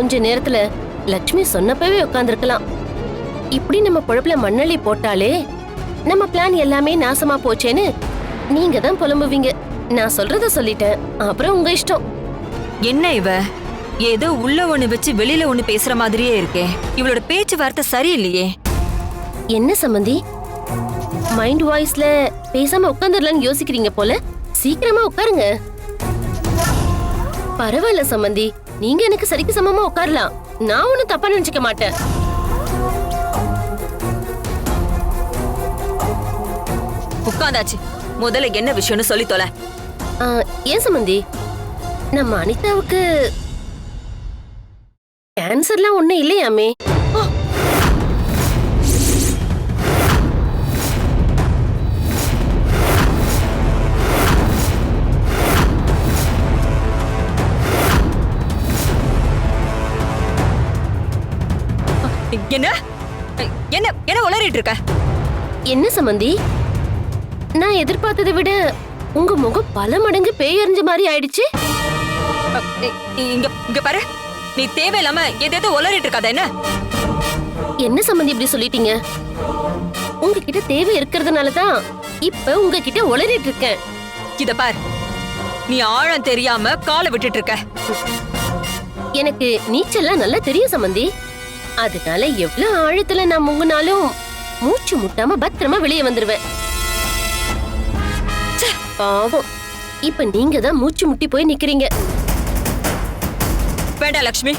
கொஞ்ச நேரத்துல லட்சுமி சொன்னப்பவே உட்கார்ந்திருக்கலாம். இப்படி நம்ம பொழப்புல மண்ணள்ளி போட்டாலே நம்ம பிளான் எல்லாமே நாசமா போச்சேன்னு நீங்க தான் புலம்புவீங்க. நான் சொல்றத சொல்லிட்டேன், அப்புறம் உங்க இஷ்டம். என்ன இவ ஏதோ உள்ள ஒண்ணு வச்சு வெளியில ஒண்ணு பேசுற மாதிரியே இருக்கே. இவளோட பேச்சுவார்த்தை சரியில்லையே. என்ன சம்பந்தி, மைண்ட் வாய்ஸ்ல பேசாம உட்கார்ந்துடலான்னு யோசிக்கிறீங்க போல. சீக்கிரமா உட்காருங்க. பரவாயில்ல சம்பந்தி, நீங்க எனக்கு சரிக்கு சமமா உட்காரலாம். நான் ஒண்ணும் தப்பா நினைச்சுக்க மாட்டேன். உட்கார்ந்தாச்சு, முதல்ல என்ன விஷயம்னு சொல்லி தொலை. ஏன் சம்பந்தி, நம்ம அனிதாவுக்கு கேன்சர்லாம் ஒண்ணு இல்லையாமே? என்ன என்ன என்ன உளறிட்டு இருக்க? என்ன சம்பந்தி, நான் எதிர்பார்த்ததை விட உங்க முகம் பல மடங்கு பேயறிஞ்ச மாதிரி ஆயிடுச்சு. இங்க பாரு, நீ தேவையில்லாம எதேதோ உளறிட்டு இருக்காத. என்ன என்ன சம்பந்தி இப்படி சொல்லிட்டீங்க? உங்ககிட்ட தேவை இருக்கிறதுனாலதான் இப்ப உங்ககிட்ட உளறிட்டு இருக்கேன். இத பார், நீ ஆழம் தெரியாம காலை விட்டுட்டு இருக்க. எனக்கு நீச்சல்லாம் நல்லா தெரியும் சம்பந்தி. அதனால எவ்வளவு ஆழத்துல நான் முங்குனாலும் மூச்சு முட்டாம பத்திரமா வெளியே வந்துருவேன். பாவம், இப்ப நீங்க தான் மூச்சு முட்டி போய் நிக்கிறீங்க. வேண்டாம் லக்ஷ்மி,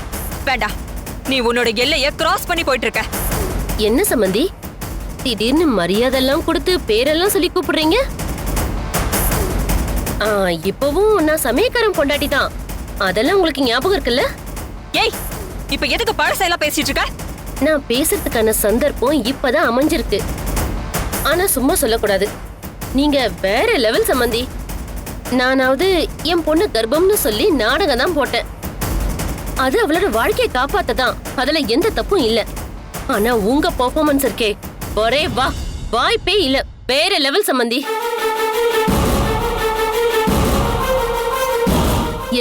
வேண்டாம். நீ உன்னோட எல்லைய கிராஸ் பண்ணி போயிட்டு இருக்க. என்ன சம்பந்தி, திடீர்னு மரியாதைலாம் கொடுத்து பேரெல்லாம் சொல்லி கூப்பிடுறீங்க? இப்பவும் நான் சமயக்காரன் பொண்டாட்டி தான், அதெல்லாம் உங்களுக்கு ஞாபகம் இருக்குல்ல? ஏய், இப்ப எதுக்கு பழசெல்லாம் பேசிட்டு இருக்க? நான் பேசுறதுக்கான சந்தர்ப்பம் இப்பதான் அமைஞ்சிருக்கு. ஆனா சும்மா சொல்லக்கூடாது. நீங்க வேற லெவல் சம்பந்தி. நானாவது என் பொண்ணு கர்ப்பம்னு சொல்லி நாடகம் தான் போட்டேன். அது அவளோட வாழ்க்கையை காப்பாத்ததான், அதுல எந்த தப்பும் இல்ல. ஆனா உங்க பெர்ஃபார்மன்ஸ் இருக்கே, ஒரே வாய்ப்பே இல்ல. வேற லெவல் சம்பந்தி.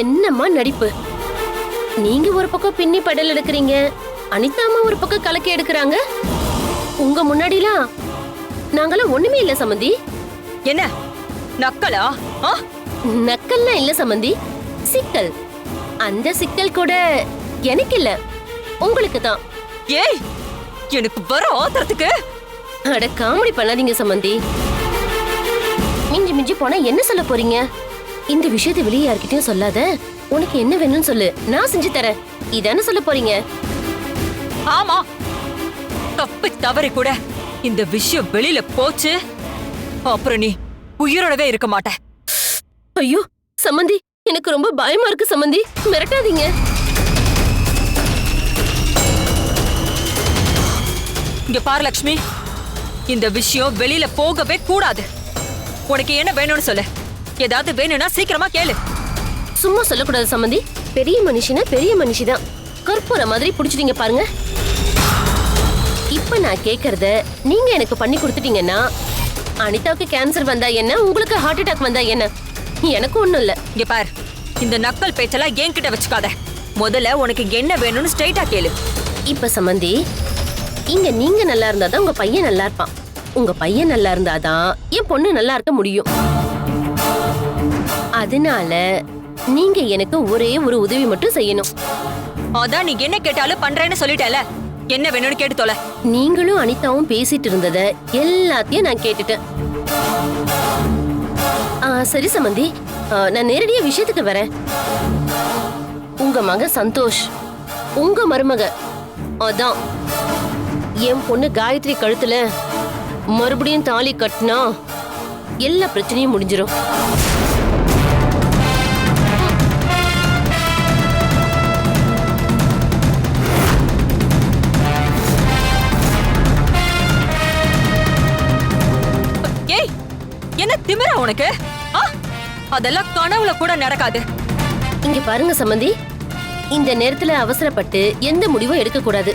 என்னம்மா நடிப்பு! நீங்க ஒரு பக்கம் பின்னி படல் எடுக்கிறீங்க, அனிதாமா ஒரு பக்கம் கலக்கி எடுக்கிறாங்க. உங்க முன்னாடிலாம் நாங்களாம் ஒண்ணுமே இல்ல சம்பந்தி. என்ன நக்கலா? நக்கல்லாம் இல்ல சம்பந்தி, சிக்கல். அந்த சிக்கல் கூட எனக்கு இல்ல, உங்களுக்கு தான். ஏய், எனக்கு வர ஆத்திரத்துக்கு. அட காமெடி பண்ணாதீங்க சம்பந்தி. மிஞ்சி மிஞ்சி போனா என்ன சொல்ல போறீங்க? இந்த விஷயத்தை வெளியே யார்கிட்டயும் சொல்லாத. உனக்கு என்ன வேணும்னு சொல்லு, நான் செஞ்சு தரேன். இதானே சொல்ல போறீங்க? ஆமா, தப்பு தவறி கூட இந்த விஷயம் வெளியில போச்சு, அப்புறம் நீ உயிரோடவே இருக்க மாட்ட. ஐயோ சம்பந்தி, எனக்கு ரொம்ப பயமா இருக்கு சம்பந்தி, மிரட்டாதீங்க. இங்க பாரு லக்ஷ்மி, இந்த விஷயம் வெளியில போகவே கூடாது. உனக்கு என்ன வேணும்னு சொல்லு. ஏதாவது வேணும்னா சீக்கிரமா கேளு. சும்மா சொல்லக்கூடாது சம்பந்தி. பெரிய மனுஷனா பெரிய மனுஷிதான், கற்பூர மாதிரி புடிச்சிட்டீங்க பாருங்க. இப்ப நான் கேக்குறத நீங்க எனக்கு பண்ணி கொடுத்துட்டீங்கன்னா, அனிதாவுக்கு கேன்சர் வந்தா என்ன, உங்களுக்கு ஹார்ட் அட்டாக் வந்தா என்ன, எனக்கு ஒண்ணும் இல்ல. இங்க பாரு, இந்த நக்கல் பேச்செல்லாம் என்கிட்ட வச்சுக்காத. முதல்ல உனக்கு என்ன வேணும்னு ஸ்ட்ரைட்டா கேளு. இப்ப சம்பந்தி, இங்க நீங்க நல்லா இருந்தாதான் உங்க பையன் நல்லா இருப்பான். உங்க பையன் நல்லா இருந்தாதான் என் பொண்ணு நல்லா இருக்க முடியும். அதனால நீங்க எனக்கு ஒரே ஒரு உதவி மட்டும் செய்யணும். அதான் நீ என்ன கேட்டாலும் பண்றேன்னு சொல்லிட்டல. என்ன வேணும்னு கேட்டு தொலை. நீங்களும் அனிதாவும் பேசிட்டு இருந்தத எல்லாத்தையும் நான் கேட்டுட்டேன். சரி சம்பந்தி, நான் நேரடியா விஷயத்துக்கு வரேன். உங்க மக சந்தோஷ், உங்க மருமக, அதான் என் பொண்ணு காயத்ரி கழுத்துல மறுபடியும் தாலி கட்டினா எல்லா பிரச்சனையும் முடிஞ்சிடும். ஏய், என்ன திமிரா உனக்கு? அதெல்லாம் கனவுல கூட நடக்காது. இங்க பாருங்க சம்பந்தி, இந்த நேரத்துல அவசரப்பட்டு எந்த முடிவும் எடுக்க கூடாது.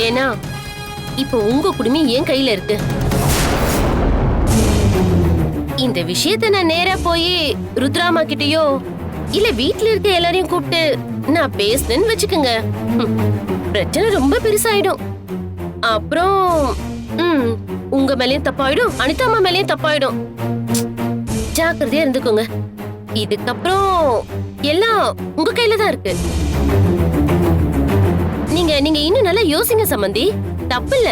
ஏன்னா இப்போ உங்க குடுமி என் கையில இருக்கு. இந்த விஷயத்த நான் நேரா போய் ருத்ராமா கிட்டயோ இல்ல வீட்ல இருக்க எல்லாரையும் கூப்பிட்டு நான் பேசுனேன்னு வச்சுக்கோங்க, ம், பிரச்சனை ரொம்ப பெருசாயிடும். அப்புறம் உங்க மேலயும் தப்பாயிடும், அனிதா அம்மா மேலயும் தப்பாயிடும். ஜாக்கிரதையா இருந்துக்கோங்க. இதுக்கப்புறம் எல்லாம் உங்க கையில தான் இருக்கு. நீங்க நீங்க இன்னும் நல்லா யோசிங்க சம்பந்தி. தப்பு இல்ல.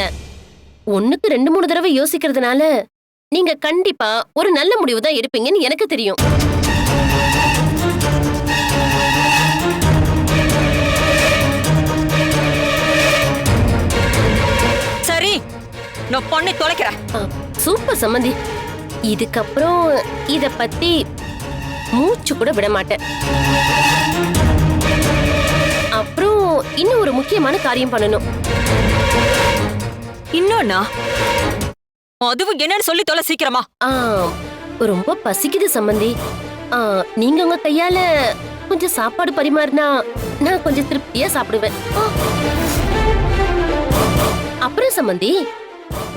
ஒண்ணுக்கு 2-3 தடவை யோசிக்கிறதுனால நீங்க கண்டிப்பா ஒரு நல்ல முடிவு தான் எடுப்பீங்கன்னு எனக்கு தெரியும். சரி, நான் பொண்ணை தொலைக்கிறேன். சூப்பர் சம்பந்தி. இதுக்கப்புறம் இத பத்தி மூச்சு கூட விட மாட்டேன். அப்புறம் இன்னும் ஒரு முக்கியமான காரியம் பண்ணணும். இன்னொன்னா? அதுவும் என்னன்னு சொல்லி தொலை சீக்கிரமா. ரொம்ப பசிக்குது சம்பந்தி. நீங்க உங்க கையால கொஞ்சம் சாப்பாடு பரிமாறினா நான் கொஞ்சம் திருப்தியா சாப்பிடுவேன். அப்புறம் சம்பந்தி,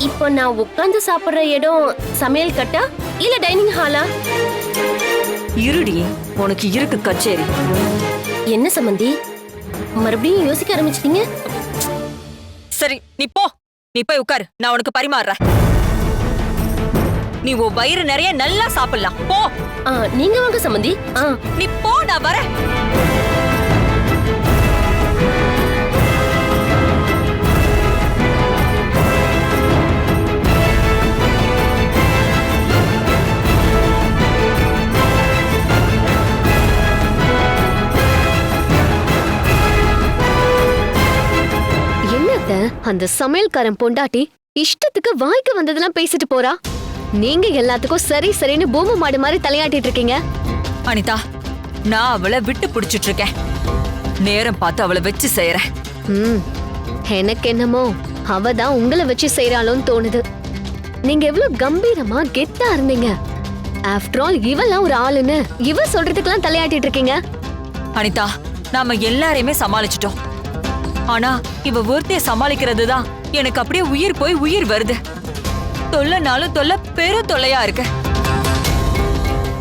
இப்போ நான் உட்கார்ந்து சாப்பிடுற இடம் சமையல் கட்டா இல்ல டைனிங் ஹாலா? இருடி, உனக்கு இருக்கு கச்சேரி. என்ன சம்பந்தி, மறுபடியும் யோசிக்க ஆரம்பிச்சிட்டீங்க? சரி, நீ போ. நீ போய் உட்காரு, நான் உனக்கு பரிமாறுறேன். நீ உன் வயிறு நிறைய நல்லா சாப்பிடலாம். போ. நீங்க வாங்க சம்பந்தி. நீ போ, நான் வரேன். அந்த சமையல்காரன் பொண்டாட்டி இஷ்டத்துக்கு வாய்க்கு வந்ததெல்லாம் பேசிட்டு போறா. நீங்க எல்லாத்துக்கும் சரி சரின்னு பூமி மாடு மாதிரி தலையாட்டிட்டு இருக்கீங்க. அனிதா, நான் அவளை விட்டு பிடிச்சிட்டு இருக்கேன். நேரம் பார்த்து அவளை வச்சு செய்யறேன். எனக்கு என்னமோ அவதான் உங்களை வச்சு செய்யறாளோன்னு தோணுது. நீங்க எவ்வளவு கம்பீரமா கெத்தா இருந்தீங்க. ஆஃப்டர் ஆல் இவெல்லாம் ஒரு ஆளுன்னு இவ சொல்றதுக்கெல்லாம் தலையாட்டிட்டு இருக்கீங்க. அனிதா, நாம எல்லாரையுமே சமாளிச்சிட்டோம். ஆனா இவ ஒருத்தைய சமாளிக்கிறது தான் எனக்கு அப்படியே உயிர் போய் உயிர் வருது. தொல்லைனாலும் தொல்லை பெரும் தொல்லையா இருக்கு.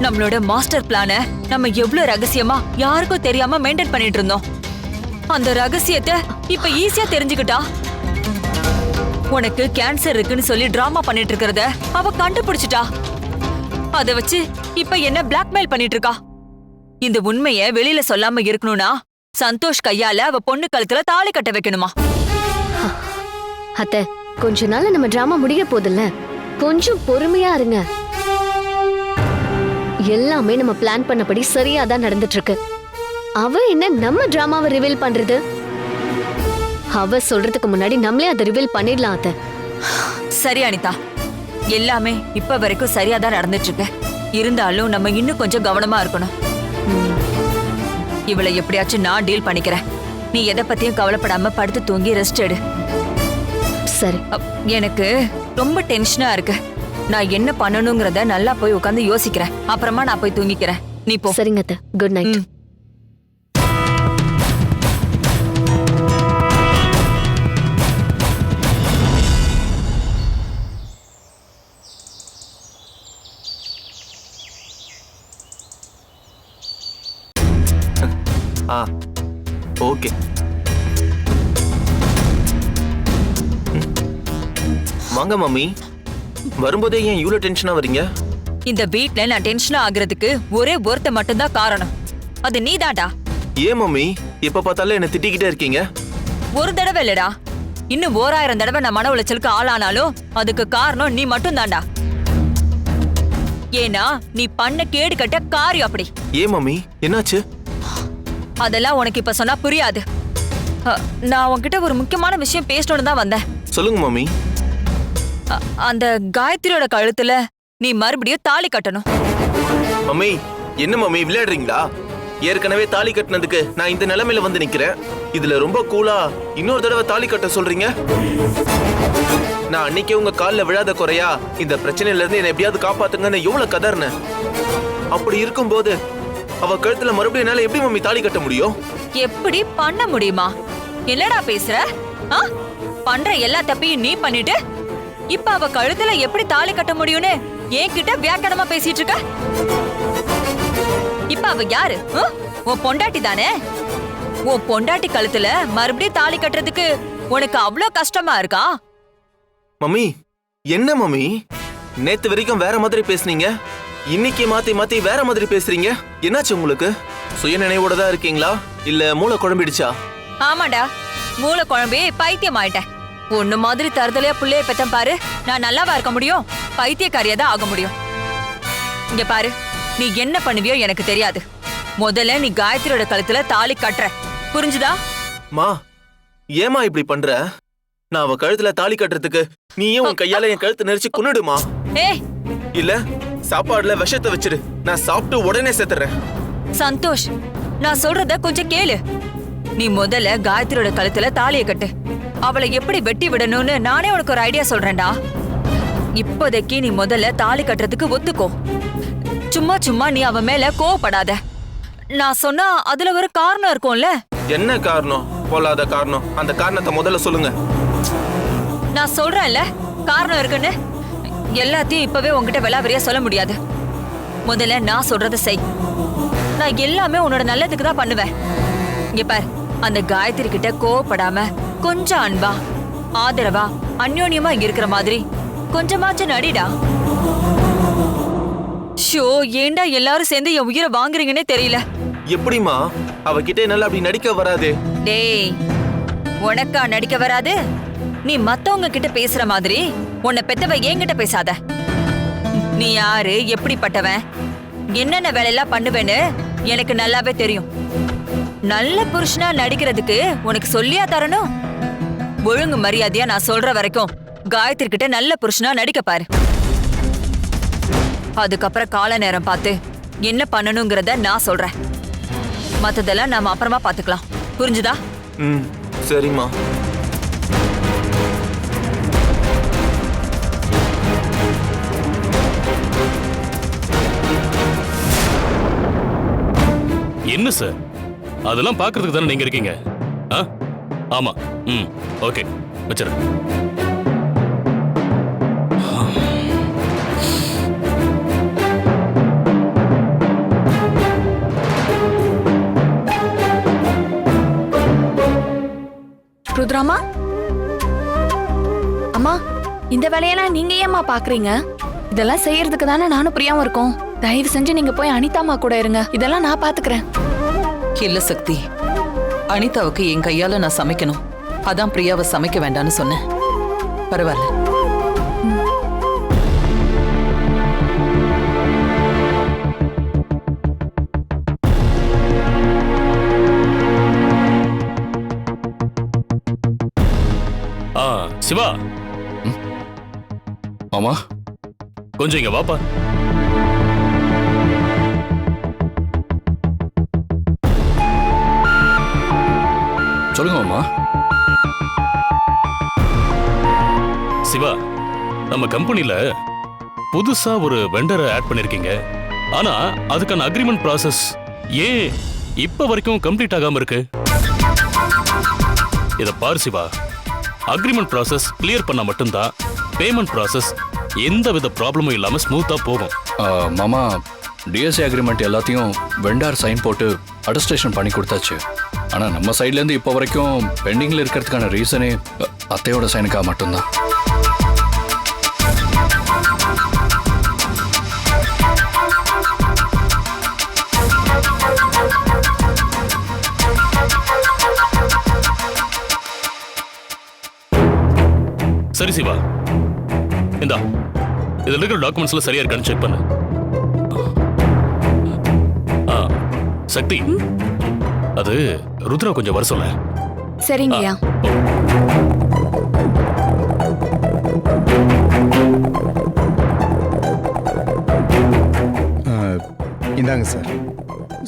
நம்மளோட மாஸ்டர் பிளான நம்ம எவ்வளவு ரகசியமா யாருக்கும் தெரியாம மெயின்டைன் பண்ணிட்டு இருந்தோம். அந்த ரகசியத்தை இப்ப ஈஸியா தெரிஞ்சுக்கிட்டா. உனக்கு கேன்சர் இருக்குன்னு சொல்லி டிராமா பண்ணிட்டு இருக்கிறத அவ கண்டுபிடிச்சிட்டா. அத வச்சு இப்ப என்ன பிளாக்மெயில் பண்ணிட்டு இருக்கா. இந்த உண்மைய வெளியில சொல்லாம இருக்கணும்னா சந்தோஷ் கையால அவ பொண்ணு கழுத்துல தாலி கட்ட வைக்கணுமா? அத்தை, கொஞ்ச நாள் நம்ம டிராமா முடிய போதில்ல, கொஞ்சம் பொறுமையா இருங்க. எல்லாமே நம்ம பிளான் பண்ணபடி சரியா தான் நடந்துட்டு இருக்கு. அவ என்ன நம்ம டிராமாவை ரிவீல் பண்றது? அவ சொல்றதுக்கு முன்னாடி நம்மளே அதை ரிவீல் பண்ணிடலாம் அத்தை. சரி அனிதா, எல்லாமே இப்ப வரைக்கும் சரியா தான் நடந்துட்டு இருக்கு. இருந்தாலும் நம்ம இன்னும் கொஞ்சம் கவனமா இருக்கணும். இவளை எப்படியாச்சும் நான் டீல் பண்ணிக்கிறேன். நீ எதை பத்தியும் கவலைப்படாம படுத்து தூங்கி ரெஸ்ட் எடு. சரி. எனக்கு ரொம்ப டென்ஷனா இருக்கு. நான் என்ன பண்ணணுங்கிறத நல்லா போய் உட்கார்ந்து யோசிக்கிறேன். அப்புறமா நான் போய் தூங்கிக்கிறேன். நீ போ. சரிங்க அத்தை, குட் நைட். ஓகே. வாங்க மம்மி. வரும்போதே ஏன் இவ்வளவு டென்ஷனா வரீங்க? இந்த வீட்ல நான் டென்ஷனா ஆகுறதுக்கு ஒரே ஒருத்த மட்டும்தான் காரணம். அது நீதான்டா. ஏன் மம்மி எப்ப பார்த்தாலும் என்ன திட்டிக்கிட்டே இருக்கீங்க? ஒரு தடவை இல்லடா, இன்னும் 1000 தடவை நான் மன உளைச்சலுக்கு ஆளானாலும் அதுக்கு காரணம் நீ மட்டும் தான்டா. ஏன்னா நீ பண்ண கேடு கட்ட காரியம் அப்படி. ஏன் மம்மி, என்னாச்சு? அதெல்லாம் உனக்கு இப்ப சொன்னா புரியாது. நான் உன்கிட்ட ஒரு முக்கியமான விஷயம் பேசணும்னு தான் வந்தேன். சொல்லுங்க மம்மி. அந்த காயத்ரியோட கழுத்துல நீ மறுபடியும் தாலி கட்டணும். மம்மி, என்ன மம்மி விளையாடுறீங்களா? ஏற்கனவே தாலி கட்டினதுக்கு நான் இந்த நிலைமையில வந்து நிக்கிறேன். இதுல ரொம்ப கூலா இன்னொரு தடவை தாலி கட்ட சொல்றீங்க? நான் அன்னைக்கே உங்க கால்ல விழாத குறையா இந்த பிரச்சனையில இருந்து என்ன எப்படியாவது காப்பாத்துங்கன்னு எவ்வளவு கதர்னேன். அப்படி இருக்கும்போது அவ கழுத்துல மறுபடியும் என்னால எப்படி மம்மி தாலி கட்ட முடியும்? எப்படி பண்ண முடியுமா? என்னடா பேசுற? பண்ற எல்லா தப்பையும் நீ பண்ணிட்டு இப்ப அவ கழுத்துல எப்படி தாலி கட்ட முடியும்னு என்கிட்ட வியாக்கியானமா பேசிட்டு இருக்க? இப்ப அவ யாரு உன் பொண்டாட்டி தானே? உன் பொண்டாட்டி கழுத்துல மறுபடியும் தாலி கட்டுறதுக்கு உனக்கு அவ்வளோ கஷ்டமா இருக்கா? மம்மி என்ன மம்மி, நேத்து வரைக்கும் வேற மாதிரி பேசுனீங்க, இன்னைக்கு மாத்தி மாத்தி வேற மாதிரி பேசுறீங்க. என்னாச்சு உங்களுக்கு? சுய நினைவோட தான் இருக்கீங்களா இல்ல மூளை குழம்பிடுச்சா? ஆமாடா, மூளை குழம்பி பைத்தியம் ஆயிட்டேன். ஒண்ணு மாதிரி தருதலையா புள்ளைய பெத்தம் பாரு. நான் நல்லாவா இருக்க முடியும்? பைத்தியக்காரியா தான் ஆக முடியும். இங்க பாரு, நீ என்ன பண்ணுவியோ எனக்கு தெரியாது. முதல்ல நீ காயத்ரியோட கழுத்துல தாலி கட்டுற, புரிஞ்சுதா? மா ஏமா இப்படி பண்ற? நான் அவ கழுத்துல தாலி கட்டுறதுக்கு நீயே உன் கையால என் கழுத்து நெரிச்சு கொன்னுடுமா? ஏய் இல்ல சாப்பாடுல விஷத்தை வச்சிரு, நான் சாப்பிட்டு உடனே செத்துறேன். சந்தோஷ், நான் சொல்றத கொஞ்சம் கேளு. நீ முதல்ல காயத்ரியோட கழுத்துல தாலியை கட்டு. அவளை எப்படி வெட்டி விடணும்னு நானே உனக்கு ஒரு ஐடியா சொல்றேன்டா. இப்போதைக்கு நீ முதல்ல தாலி கட்டுறதுக்கு ஒத்துக்கோ. சும்மா சும்மா நீ அவ மேல கோவப்படாத. நான் சொன்னா அதுல ஒரு காரணம் இருக்கும்ல. என்ன காரணம்? போலாத காரணம். அந்த காரணத்தை முதல்ல சொல்லுங்க. நான் சொல்றேன்ல காரணம் இருக்குன்னு. எல்லாத்தையும் இப்பவே உன்கிட்ட விலாவரியா சொல்ல முடியாது. முதல்ல நான் சொல்றத செய். நான் எல்லாமே உன்னோட நல்லதுக்கு தான் பண்ணுவேன். இங்க பார், அந்த காயத்ரி கிட்ட கோவப்படாம கொஞ்சம் அன்பா ஆதரவா அந்யோன்யமா இருக்கிற மாதிரி கொஞ்சமாச்சும் நடிடா. ஷோ, ஏண்டா எல்லாரும் சேர்ந்து என் உயிரை வாங்குறீங்கன்னே தெரியல. எப்படிமா அவகிட்ட என்னால அப்படி நடிக்க வராது. டேய், உனக்கா நடிக்க வராது? நீ மத்தவங்க கிட்ட பேசுற மாதிரி உன்னை பெத்தவ என்கிட்ட பேசாத. நீ யாரு, எப்படிப்பட்டவன், என்னென்ன வேலையெல்லாம் பண்ணுவேன்னு எனக்கு நல்லாவே தெரியும். நல்ல புருஷனா நடிக்கிறதுக்கு உனக்கு சொல்லியா தரணும்? ஒழுங்கு மரியாதையா நான் சொல்ற வரைக்கும் காயத்ரி கிட்ட நல்ல புருஷனா நடிக்க பாரு. அதுக்கப்புறம் கால நேரம் பார்த்து என்ன பண்ணணுங்கிறத நான் சொல்றேன். மத்ததெல்லாம் நாம அப்புறமா பாத்துக்கலாம், புரிஞ்சுதா? ம், சரிம்மா. என்ன சார், அதெல்லாம் பாக்குறதுக்கு தானே நீங்க இருக்கீங்க? ஆமா. ம், ஓகே, வச்சிரு. ருத்ராமா, அம்மா, இந்த வேலையெல்லாம் நீங்க ஏம்மா பாக்குறீங்க? இதெல்லாம் செய்யறதுக்கு தானே நானும் பிரியாம இருக்கோம். தயவு செஞ்சு நீங்க போய் அனிதாமா கூட இருங்க, இதெல்லாம் நான் பாத்துக்கிறேன். இல்ல சக்தி, அனிதாவுக்கு என் கையால நான் சமைக்கணும். அதான் பிரியாவை சமைக்க வேண்டாம்னு சொன்னேன். பரவாயில்ல. சிவா, ஆமா, கொஞ்சம் இங்க வாப்பா. சொல்லுங்க மாமா. சிவா, நம்ம கம்பெனில புதுசா ஒரு வெண்டரை ஆட் பண்ணிருக்கீங்க. ஆனா அதுக்கான அக்ரிமெண்ட் ப்ராசஸ் ஏன் இப்ப வரைக்கும் கம்ப்ளீட் ஆகாம இருக்கு? இத பாரு சிவா, அக்ரிமெண்ட் ப்ராசஸ் கிளியர் பண்ணா மட்டும்தான் பேமெண்ட் ப்ராசஸ் எந்தவித ப்ராப்ளமும் இல்லாம ஸ்மூத்தா போகும். மாமா, டிஎஸ்ஏ அக்ரிமெண்ட் எல்லாத்தையும் வெண்டார் சைன் போட்டு அட்டஸ்டேஷன் பண்ணி கொடுத்தாச்சு. ஆனா நம்ம சைட்ல இருந்து இப்போ வரைக்கும் பெண்டிங்ல இருக்கிறதுக்கான ரீசனே அத்தையோட சைனுக்காக மட்டும்தான். சரி சிவா, இந்தா இதுல இருக்கிற டாக்குமெண்ட்ஸ்ல சரியா இருக்கான்னு செக் பண்ணு. சக்தி, அது ருத்ரா கொஞ்சம் வர சொல்ல. சரிங்கய்யா. இந்தாங்க சார்.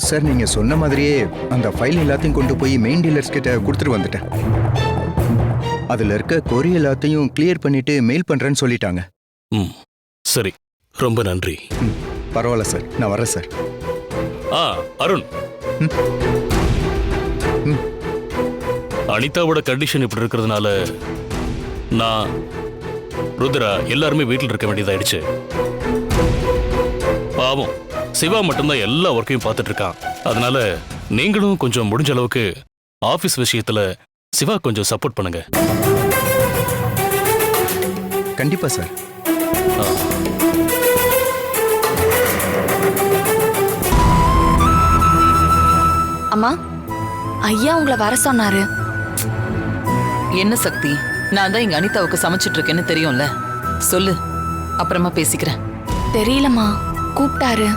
சார், நீங்க சொன்ன மாதிரியே அந்த ஃபைல் எல்லாத்தையும் கொண்டு போய் மெயின் டீலர்ஸ் கிட்ட கொடுத்துட்டு வந்துட்டேன். அதுல இருக்க கொரி எல்லாத்தையும் கிளியர் பண்ணிட்டு மெயில் பண்றேன்னு சொல்லிட்டாங்க. ம், சரி, ரொம்ப நன்றி. பரவாயில்ல சார், நான் வரேன் சார். அருண், அனிதாவோட கண்டிஷன் இப்படி இருக்கிறதுனால நான் ருத்ரா எல்லாருமே வீட்டில் இருக்க வேண்டியதாயிடுச்சு. பாவம், சிவா மட்டும்தான் எல்லா ஒர்க்கையும் பார்த்துட்டு இருக்கான். அதனால நீங்களும் கொஞ்சம் முடிஞ்ச அளவுக்கு ஆபீஸ் விஷயத்துல சிவா கொஞ்சம் சப்போர்ட் பண்ணுங்க. கண்டிப்பா சார். அம்மா, ஐயா உங்களை வர சொன்னாரு. என்ன சக்தி, நான் தான் இங்க அனிதாவுக்கு சமைச்சிட்டு இருக்கேன்னு தெரியும்ல, சொல்லு, அப்புறமா பேசிக்கிறேன். தெரியலம்மா, கூப்பிட்டாரு.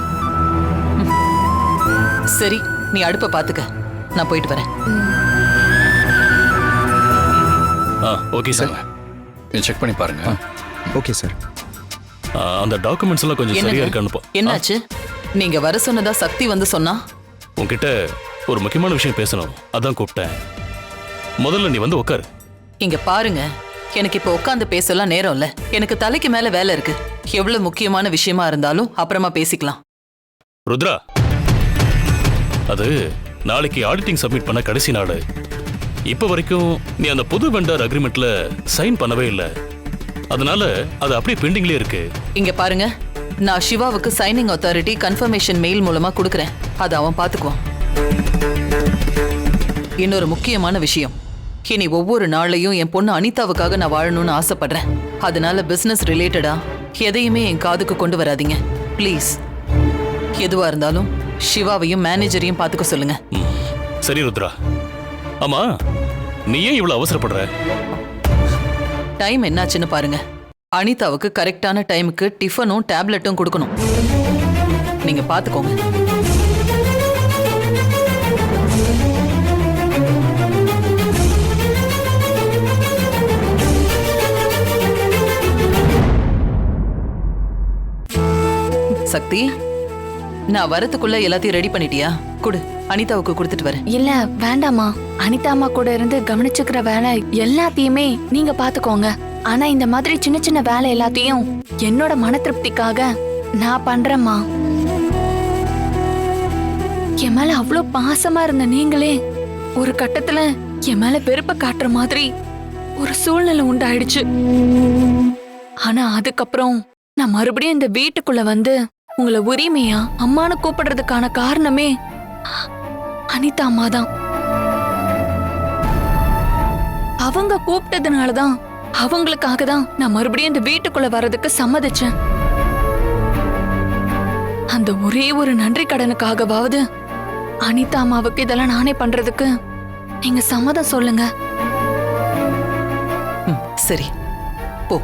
சரி, நீ அடுப்ப பாத்துக்க, நான் போயிட்டு வரேன். Okay sir. செக் பண்ணி பாருங்க. Okay sir. அந்த டாக்குமெண்ட்ஸ் எல்லாம் கொஞ்சம் சரியா இருக்கான்னு என்னாச்சு? நீங்க வர சொன்னதா சக்தி வந்து சொன்னா? உன்கிட்ட ஒரு முக்கியமான விஷயம் பேசணும், அதான் கூப்பிட்டேன். முதல்ல நீ வந்து உட்காரு. இங்க பாருங்க, எனக்கு இப்ப உட்காந்து பேசலாம் நேரம் இல்ல. எனக்கு தலைக்கு மேல வேலை இருக்கு. எவ்வளவு முக்கியமான விஷயமா இருந்தாலும் அப்புறமா பேசிக்கலாம். ருத்ரா, அது நாளைக்கு ஆடிட்டிங் சப்மிட் பண்ண கடைசி நாள். இப்ப வரைக்கும் நீ அந்த புது வெண்டர் அக்ரிமெண்ட்ல சைன் பண்ணவே இல்லை. அதனால அது அப்படியே பெண்டிங்லயே இருக்கு. இங்க பாருங்க, நான் சிவாவுக்கு சைனிங் அத்தாரிட்டி கன்ஃபர்மேஷன் மெயில் மூலமா கொடுக்கறேன். அதை அவன் பாத்துக்குவான். இன்னொரு முக்கியமான விஷயம், இனி ஒவ்வொரு நாளையும் என் பொண்ணு அனிதாவுக்காக நான் வாழணும்னு ஆசைப்படுறேன். அதனால பிசினஸ் ரிலேட்டடா எதையுமே என் காதுக்கு கொண்டு வராதீங்க ப்ளீஸ். எதுவா இருந்தாலும் சிவாவையும் மேனேஜரையும் பாத்துக்க சொல்லுங்க. சரி ருத்ரா. ஆமா, நீ ஏன் இவ்வளவு அவசரப்படுற? டைம் என்னாச்சுன்னு பாருங்க. அனிதாவுக்கு கரெக்டான டைமுக்கு டிஃபனும் டேப்லெட்டும் கொடுக்கணும். நீங்க பாத்துக்கோங்க. சக்தி, நான் வரதுக்குள்ள எல்லாத்தையும் ரெடி பண்ணிட்டியா? குடு, அனிதாவுக்கு கொடுத்துட்டு வரேன். இல்ல வேண்டாமா, அனிதா அம்மா கூட இருந்து கவனிச்சுக்கிற வேலை எல்லாத்தையுமே நீங்க பாத்துக்கோங்க. ஆனா இந்த மாதிரி சின்ன சின்ன வேலை எல்லாத்தையும் என்னோட மன திருப்திக்காக நான் பண்றேம்மா. என் மேல அவ்வளோ பாசமா இருந்த நீங்களே ஒரு கட்டத்துல என் மேல வெறுப்ப காட்டுற மாதிரி ஒரு சூழ்நிலை உண்டாயிடுச்சு. ஆனா அதுக்கப்புறம் நான் மறுபடியும் இந்த வீட்டுக்குள்ள வந்து உங்களை உரிமையா அம்மானு கூப்பிடுறதுக்கான காரணமே அனிதா அம்மா தான். அவங்க கூப்பிட்டதுனாலதான், அவங்களுக்காக தான் நான் மறுபடியும் இந்த வீட்டுக்குள்ள வர்றதுக்கு சம்மதிச்சேன். அந்த ஒரே ஒரு நன்றி கடனுக்காகவாவது அனிதா அம்மாவுக்கு இதெல்லாம் நானே பண்றதுக்கு நீங்க சம்மதம் சொல்லுங்க. சரி, போ.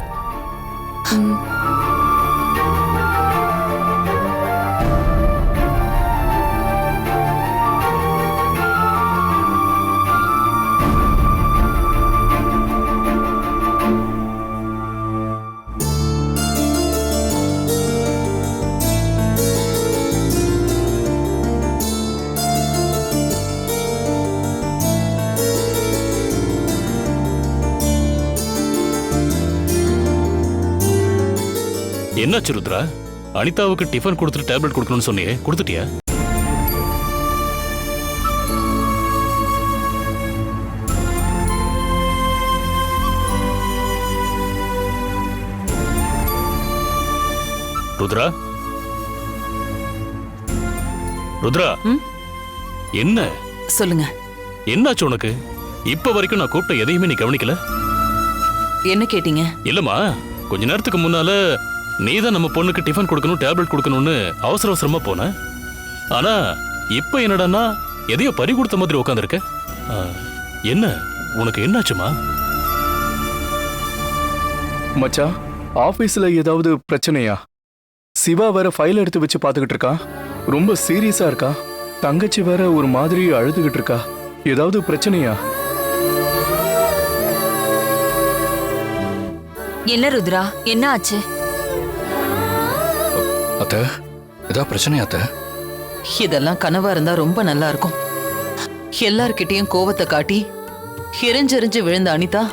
என்னாச்சு ருத்ரா? அனிதாவுக்கு டிஃபன் கொடுத்துட்டு டேப்லெட் கொடுக்கணும்னு சொன்னியே, கொடுத்துட்டியா? ருத்ரா, ருத்ரா, என்ன சொல்லுங்க. என்னாச்சு உனக்கு? இப்ப வரைக்கும் நான் கூப்பிட்ட எதையுமே நீ கவனிக்கல. என்ன கேட்டீங்க? இல்லம்மா, கொஞ்ச நேரத்துக்கு முன்னால நீதான் நம்ம பொண்ணுக்கு டிஃபன் கொடுக்கணும், டேப்லெட் கொடுக்கணும்னு அவசர அவசரமா போன. ஆனா இப்ப என்னடான்னா எதையோ பறி கொடுத்த மாதிரி உட்காந்துருக்க. என்ன உனக்கு என்னாச்சுமா? மச்சான், ஆபீஸ்ல ஏதாவது பிரச்சனையா? சிவா வேற ஃபைல் எடுத்து வச்சு பாத்துக்கிட்டு இருக்கா. ரொம்ப சீரியஸா இருக்கா. தங்கச்சி வேற ஒரு மாதிரி அழுதுகிட்டு இருக்கா. ஏதாவது பிரச்சனையா? என்ன ருத்ரா, என்ன ஆச்சு? அத்த, ஏதாவது பிரச்சனையா அத்த? இதெல்லாம் கனவா இருந்தா ரொம்ப நல்லா இருக்கும். எல்லார்கிட்டயும் கோவத்தை காட்டி எரிஞ்செறிஞ்சு விழுந்த அனிதா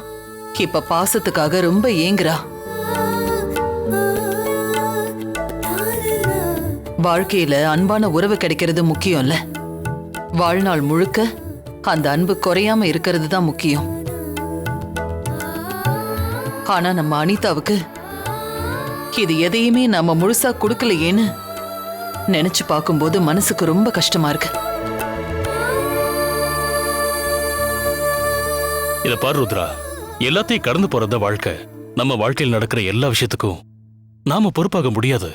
இப்ப பாசத்துக்காக ரொம்ப ஏங்குறா. வாழ்க்கையில அன்பான உறவு கிடைக்கிறது முக்கியம் இல்ல, வாழ்நாள் முழுக்க அந்த அன்பு குறையாம இருக்கிறது தான் முக்கியம். ஆனா நம்ம அனிதாவுக்கு இது எதையுமே நாம முழுசா கொடுக்கலையேன்னு நினைச்சு பார்க்கும்போது மனசுக்கு ரொம்ப கஷ்டமா இருக்கு. இத பாரு ருத்ரா, எல்லாத்தையும் கடந்து போறத வாழ்க்கை. நம்ம வாழ்க்கையில் நடக்கிற எல்லா விஷயத்துக்கும் நாம பொறுப்பாக முடியாது.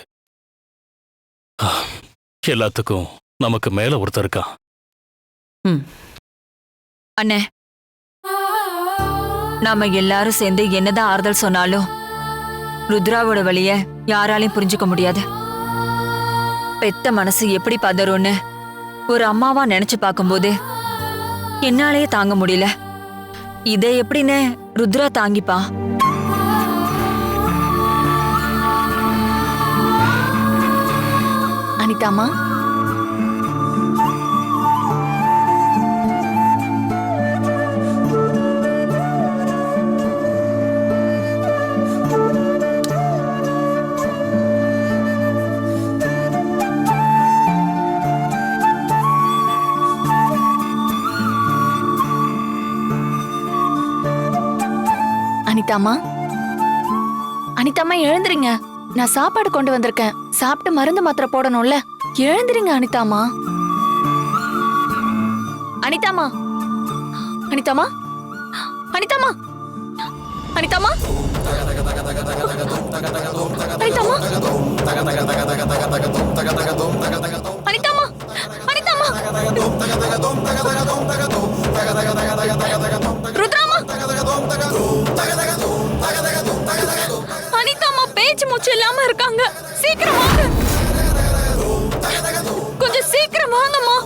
எல்லாத்துக்கும் நமக்கு மேல ஒருத்தர் இருக்கான். அண்ணே, நாம எல்லாரும் சேர்ந்து என்னதான் ஆறுதல் சொன்னாலும் ருத்ராவோட வழிய யாராலையும் புரிஞ்சுக்க முடியாது. பெத்த மனசு எப்படி பதறும்னு ஒரு அம்மாவா நினைச்சு பார்க்கும்போது என்னாலேயே தாங்க முடியல. இதை எப்படின்னு ருத்ரா தாங்கிப்பா? அனிதாமா, அனிதாமா, அனிதாமா எழுந்துறீங்க. நான் சாப்பாடு கொண்டு வந்திருக்கேன். சாப்பிட்டு மருந்து மாத்திரை போடணும்ல. எழுந்துறீங்க அனிதாமா. அனிதாமா, அனிதாமா, அனிதாமா, அனிதாமா, அனிதாமா, அனிதாமா, அனிதாமா, ருத்ராமா, அனிதாமா பேச்சு மூச்சு இல்லாம இருக்காங்க. சீக்கிரம் வாங்க, கொஞ்சம் சீக்கிரம் வாங்கம்மா.